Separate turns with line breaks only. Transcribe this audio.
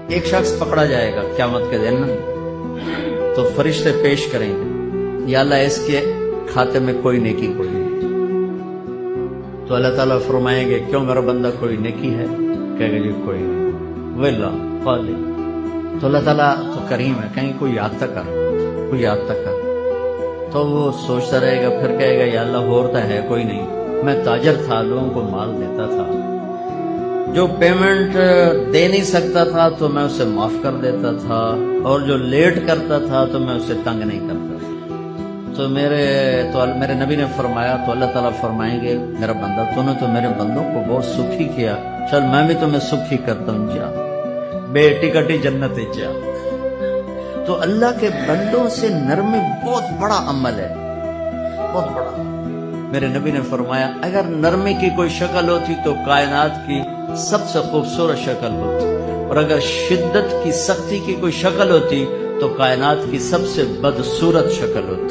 ایک شخص پکڑا جائے گا قیامت کے دن، تو فرشتے پیش کریں گے یا اللہ اس کے کھاتے میں کوئی نیکی کوئی نہیں، تو اللہ تعالیٰ فرمائیں گے کیوں میرا بندہ کوئی نیکی ہے؟ کہے گا جی کوئی نہیں، ویلا خالی۔ تو اللہ تعالیٰ تو کریم ہے، کہیں کوئی یاد تک کر، کوئی یاد تک کر، تو وہ سوچتا رہے گا، پھر کہے گا یا اللہ ہوتا ہے کوئی نہیں، میں تاجر تھا، لوگوں کو مال دیتا تھا، جو پیمنٹ دے نہیں سکتا تھا تو میں اسے معاف کر دیتا تھا، اور جو لیٹ کرتا تھا تو میں اسے تنگ نہیں کرتا تھا۔ تو میرے نبی نے فرمایا، تو اللہ تعالیٰ فرمائیں گے میرا بندہ تو نے تو میرے بندوں کو بہت سکھی کیا، چل میں بھی تمہیں سکھی کرتا ہوں، جا بیٹی کٹی جنت جا۔ تو اللہ کے بندوں سے نرمی بہت بڑا عمل ہے، بہت بڑا۔ میرے نبی نے فرمایا اگر نرمی کی کوئی شکل ہوتی تو کائنات کی سب سے خوبصورت شکل ہوتی، اور اگر شدت کی سختی کی کوئی شکل ہوتی تو کائنات کی سب سے بدصورت شکل ہوتی۔